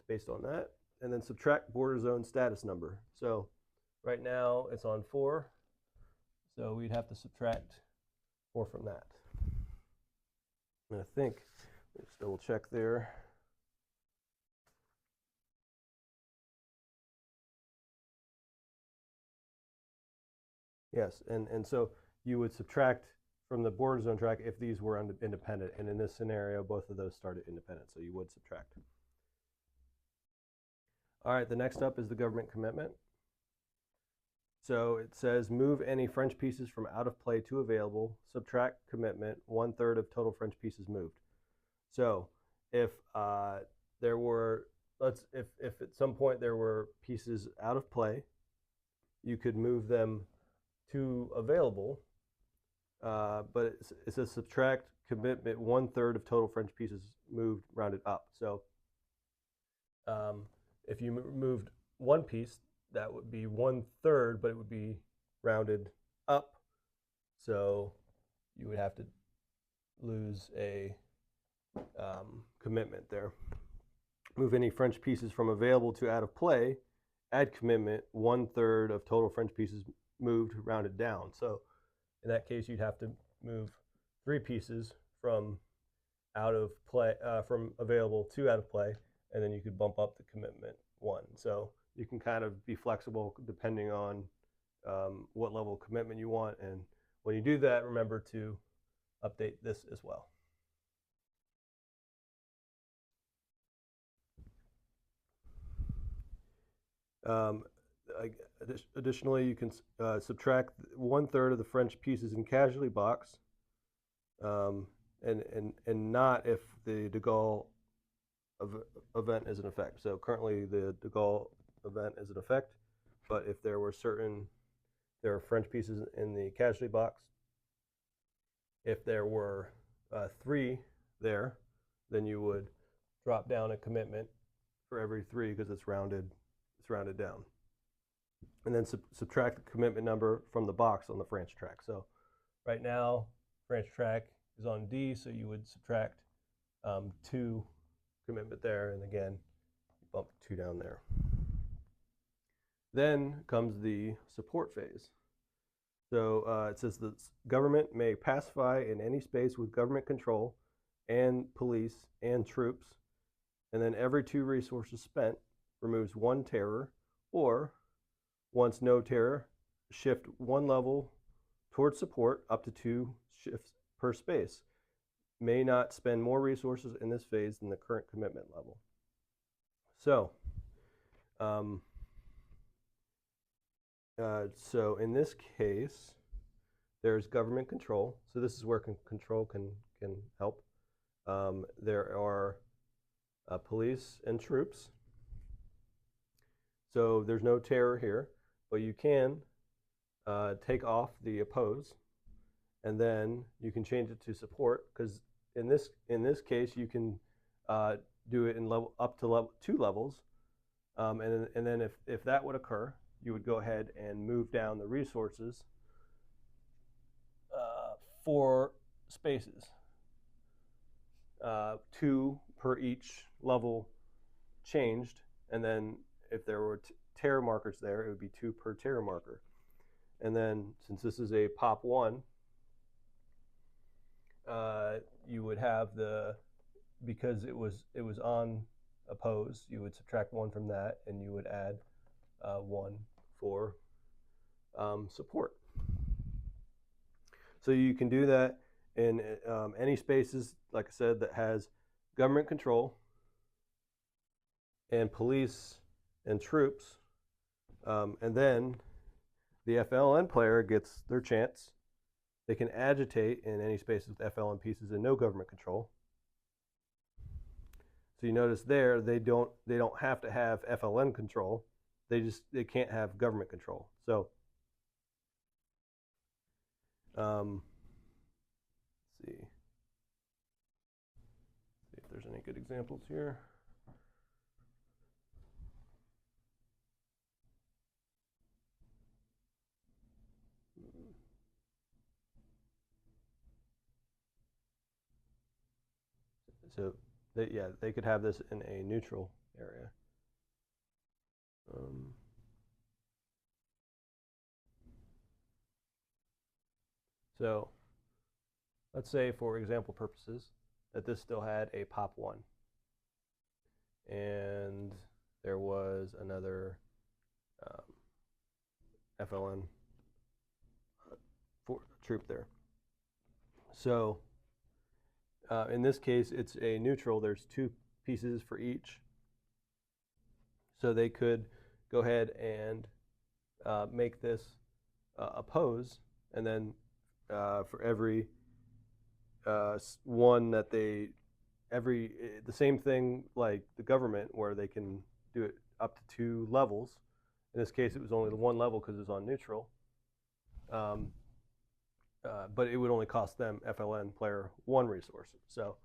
based on that. And then subtract border zone status number. So right now it's on 4. So we'd have to subtract 4 from that. And I think, let's double check there. Yes, and so you would subtract from the border zone track if these were independent. And in this scenario, both of those started independent, so you would subtract. All right, the next up is the government commitment. So it says move any French pieces from out of play to available, subtract commitment, 1/3 of total French pieces moved. So if there were, if at some point there were pieces out of play, you could move them to available, but it says subtract commitment, 1/3 of total French pieces moved, rounded up. So if you moved one piece, that would be 1/3, but it would be rounded up. So you would have to lose a commitment there. Move any French pieces from available to out of play, add commitment, 1/3 of total French pieces moved, rounded down. So in that case, you'd have to move 3 pieces from out of play, from available to out of play, and then you could bump up the commitment 1. So you can kind of be flexible depending on what level of commitment you want. And when you do that, remember to update this as well. Additionally, you can subtract 1/3 of the French pieces in casualty box, and not if the de Gaulle event is in effect. So currently the de Gaulle event is in effect, but if there were there are French pieces in the casualty box, if there were 3 there, then you would drop down a commitment for every 3 because it's rounded down. And then subtract the commitment number from the box on the France track. So right now, France track is on D, so you would subtract 2 commitment there, and again, bump 2 down there. Then comes the support phase. So it says the government may pacify in any space with government control and police and troops, and then every 2 resources spent removes 1 terror, or once no terror, shift 1 level towards support up to 2 shifts per space. May not spend more resources in this phase than the current commitment level. So, so in this case, there's government control. So this is where control can help. There are police and troops. So there's no terror here, but you can take off the oppose and then you can change it to support, because in this case you can do it in level up to level 2 levels, and then if that would occur, you would go ahead and move down the resources 4 spaces, 2 per each level changed, and then if there were terror markers there, it would be 2 per terror marker. And then since this is a pop 1, you would have because it was on oppose, you would subtract 1 from that, and you would add 1 for support. So you can do that in any spaces, like I said, that has government control and police and troops, and then the FLN player gets their chance. They can agitate in any spaces with FLN pieces and no government control. So you notice there, they don't have to have FLN control. They can't have government control. So let's see if there's any good examples here. So they could have this in a neutral area. So let's say, for example purposes, that this still had a pop 1, and there was another FLN troop there. So in this case, it's a neutral. There's 2 pieces for each. So they could go ahead and make this oppose, and then for every one that the same thing like the government, where they can do it up to 2 levels. In this case, it was only the 1 level because it was on neutral. But it would only cost them, FLN player, 1 resource. So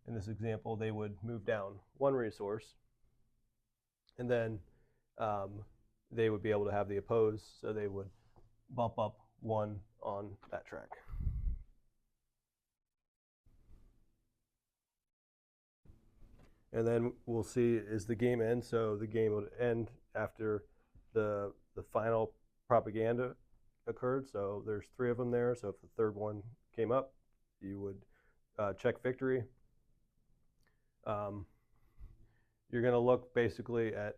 in this example, they would move down 1 resource, and then they would be able to have the oppose, so they would bump up 1 on that track. And then we'll see, is the game end? So the game would end after the final propaganda occurred. So there's 3 of them there. So if the 3rd one came up, you would check victory. You're going to look basically at,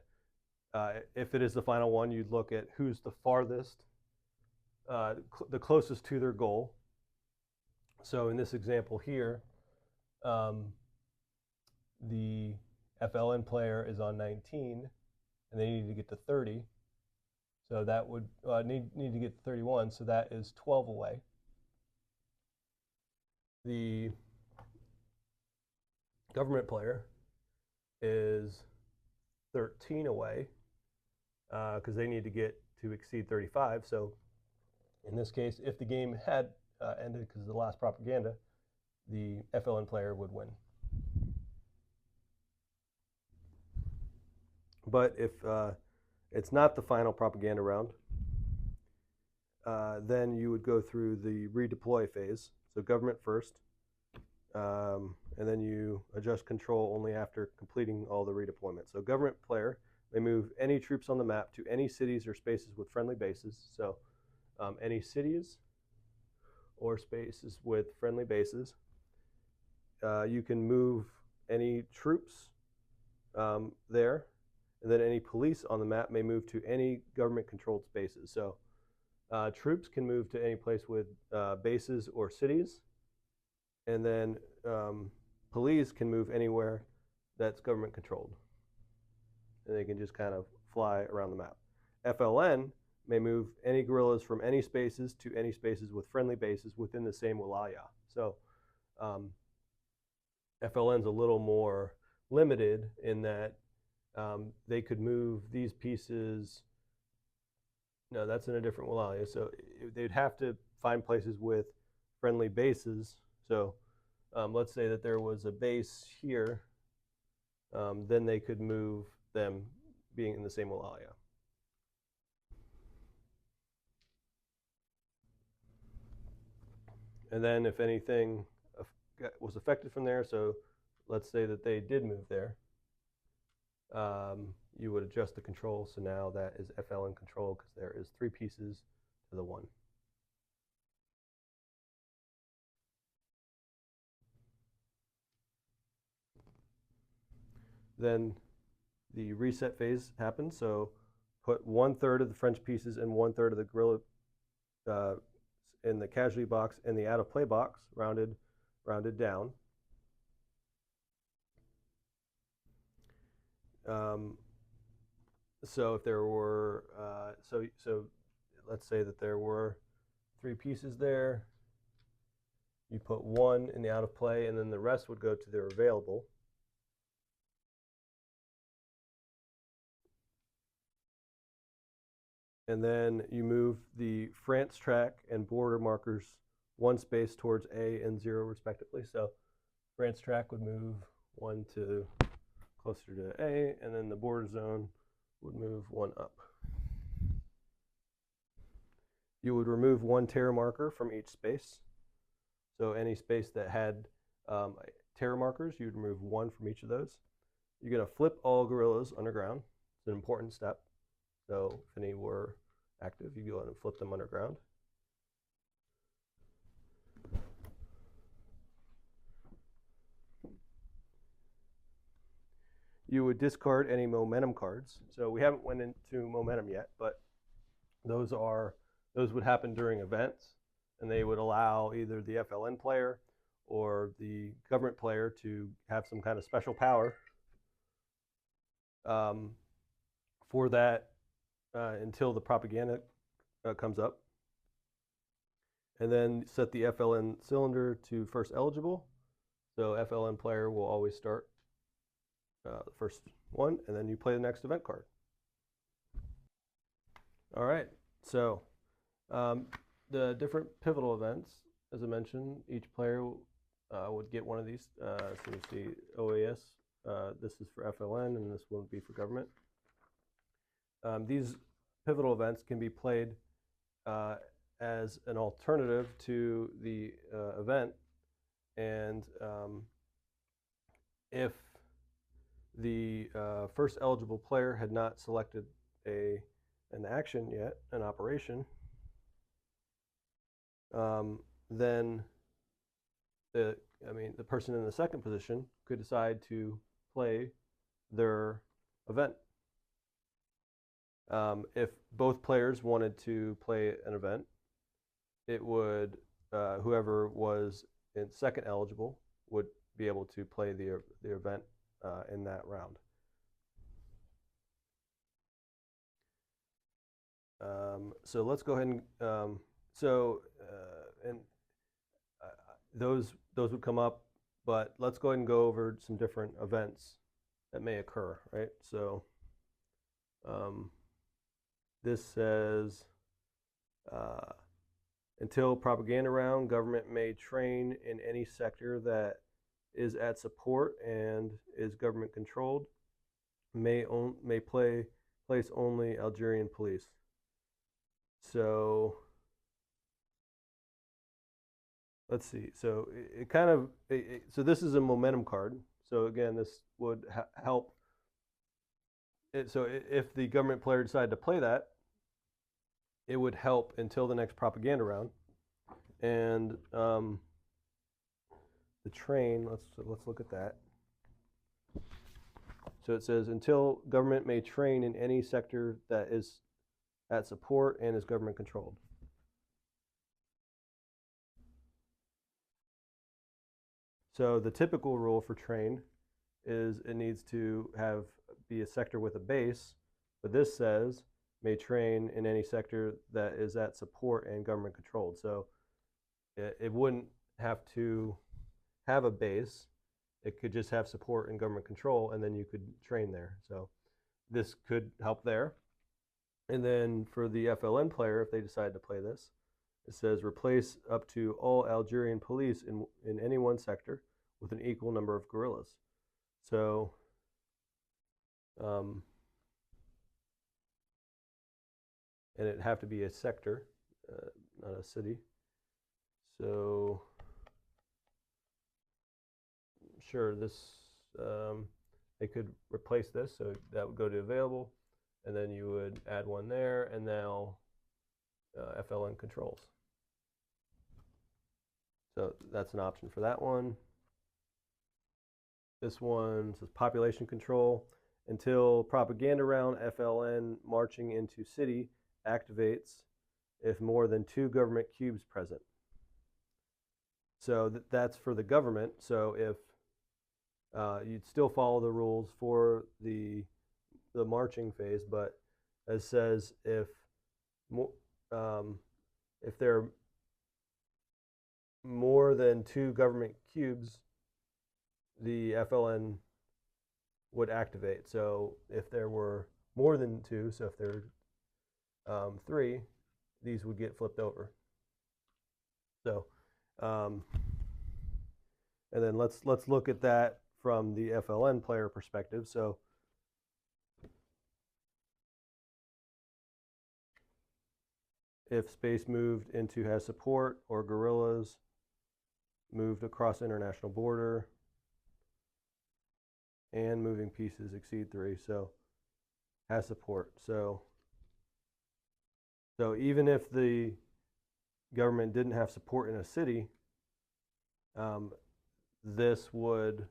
if it is the final one, you'd look at who's the farthest, the closest to their goal. So in this example here, the FLN player is on 19, and they need to get to 30. So that would need to get to 31, so that is 12 away. The government player is 13 away, because they need to get to exceed 35. So in this case, if the game had ended because of the last propaganda, the FLN player would win. But if it's not the final propaganda round, then you would go through the redeploy phase. So government first, and then you adjust control only after completing all the redeployment. So government player may move any troops on the map to any cities or spaces with friendly bases. So any cities or spaces with friendly bases. You can move any troops there. And then any police on the map may move to any government-controlled spaces. So troops can move to any place with bases or cities. And then police can move anywhere that's government-controlled. And they can just kind of fly around the map. FLN may move any guerrillas from any spaces to any spaces with friendly bases within the same wilaya. So FLN's a little more limited in that they could move these pieces. No, that's in a different wilaya. So they'd have to find places with friendly bases. So let's say that there was a base here, then they could move them being in the same Eulalia. And then if anything was affected from there, so let's say that they did move there, you would adjust the control. So now that is FLN control because there is 3 pieces to the 1. Then the reset phase happens. So put 1/3 of the French pieces and 1/3 of the guerrilla in the casualty box and the out of play box, rounded down. So if there were, so let's say that there were 3 pieces there. You put 1 in the out of play, and then the rest would go to their available. And then you move the France track and border markers 1 space towards A and 0 respectively. So France track would move 1 to closer to A, and then the border zone would move 1 up. You would remove 1 terror marker from each space. So any space that had terror markers, you'd remove 1 from each of those. You're going to flip all guerrillas underground. It's an important step. So if any were active, you go ahead and flip them underground. You would discard any momentum cards. So we haven't went into momentum yet, but those would happen during events, and they would allow either the FLN player or the government player to have some kind of special power for that until the propaganda comes up. And then set the FLN cylinder to first eligible. So FLN player will always start the first one, and then you play the next event card. All right, so the different pivotal events, as I mentioned, each player would get one of these. So you see OAS, this is for FLN, and this one would be for government. These pivotal events can be played as an alternative to the event, and if the first eligible player had not selected an action yet, an operation, then the person in the second position could decide to play their event. If both players wanted to play an event, it would whoever was in second eligible would be able to play the event in that round. So let's go ahead and those would come up, but let's go ahead and go over some different events that may occur, right? So this says until propaganda round, government may train in any sector that is at support and is government controlled, may place only Algerian police. So let's see. So so this is a momentum card. So again, this would help. So if the government player decided to play that, it would help until the next propaganda round. And the train, let's look at that. So it says until government may train in any sector that is at support and is government controlled. So the typical rule for train is it needs to be a sector with a base, but this says may train in any sector that is at support and government controlled. So it wouldn't have to have a base. It could just have support and government control, and then you could train there. So this could help there. And then for the FLN player, if they decide to play this, It says replace up to all Algerian police in any one sector with an equal number of guerrillas. So, and it'd have to be a sector, not a city. So, sure, they could replace this, so that would go to available, and then you would add one there, and now FLN controls. So that's an option for that one. This one says population control. Until propaganda round, FLN marching into city activates if more than 2 government cubes present. So that's for the government. So if you'd still follow the rules for the marching phase, but it says if there are more than 2 government cubes, the FLN would activate. So if there were more than 2, so if there are 3, these would get flipped over. So, and then let's look at that from the FLN player perspective. So, if space moved into has support, or guerrillas moved across international border, and moving pieces exceed 3, so has support. So even if the government didn't have support in a city, this would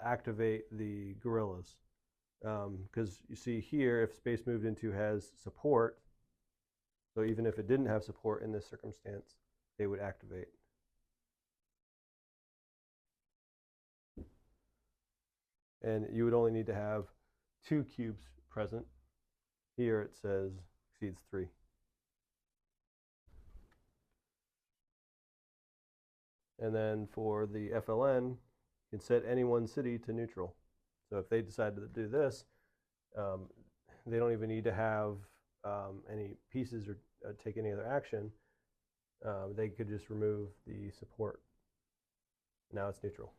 activate the guerrillas. Because you see here, if space moved into has support, so even if it didn't have support in this circumstance, they would activate. And you would only need to have 2 cubes present. Here it says exceeds 3. And then for the FLN, you can set any one city to neutral. So if they decided to do this, they don't even need to have any pieces or take any other action. They could just remove the support. Now it's neutral.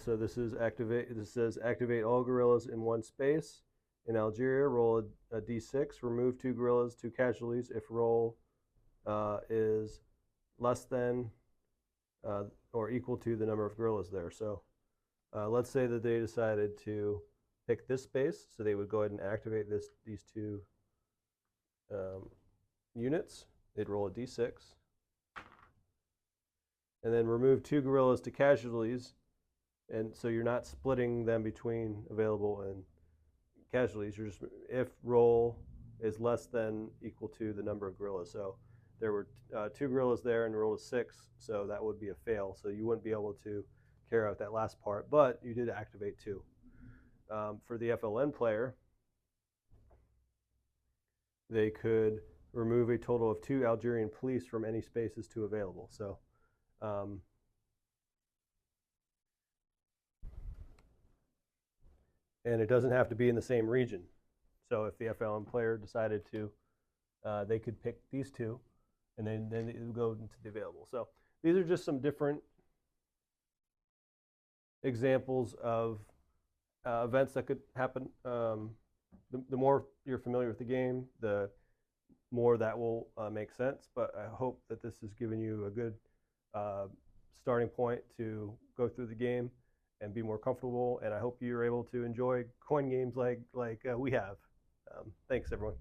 So this is activate. This says activate all guerrillas in one space. In Algeria, roll a d6. Remove 2 guerrillas, 2 casualties. If roll is less than or equal to the number of guerrillas there. So let's say that they decided to pick this space, so they would go ahead and activate these 2 units. They'd roll a d6, and then remove 2 guerrillas to casualties. And so you're not splitting them between available and casualties. You're just, if roll is less than equal to the number of guerrillas. So there were 2 guerrillas there and rolled a 6, so that would be a fail. So you wouldn't be able to carry out that last part, but you did activate 2. For the FLN player, they could remove a total of 2 Algerian police from any spaces 2 available. So and it doesn't have to be in the same region. So if the FLN player decided to, they could pick these 2, and then it would go into the available. So these are just some different examples of events that could happen. The more you're familiar with the game, the more that will make sense. But I hope that this has given you a good starting point to go through the game and be more comfortable. And I hope you're able to enjoy coin games like we have. Thanks, everyone.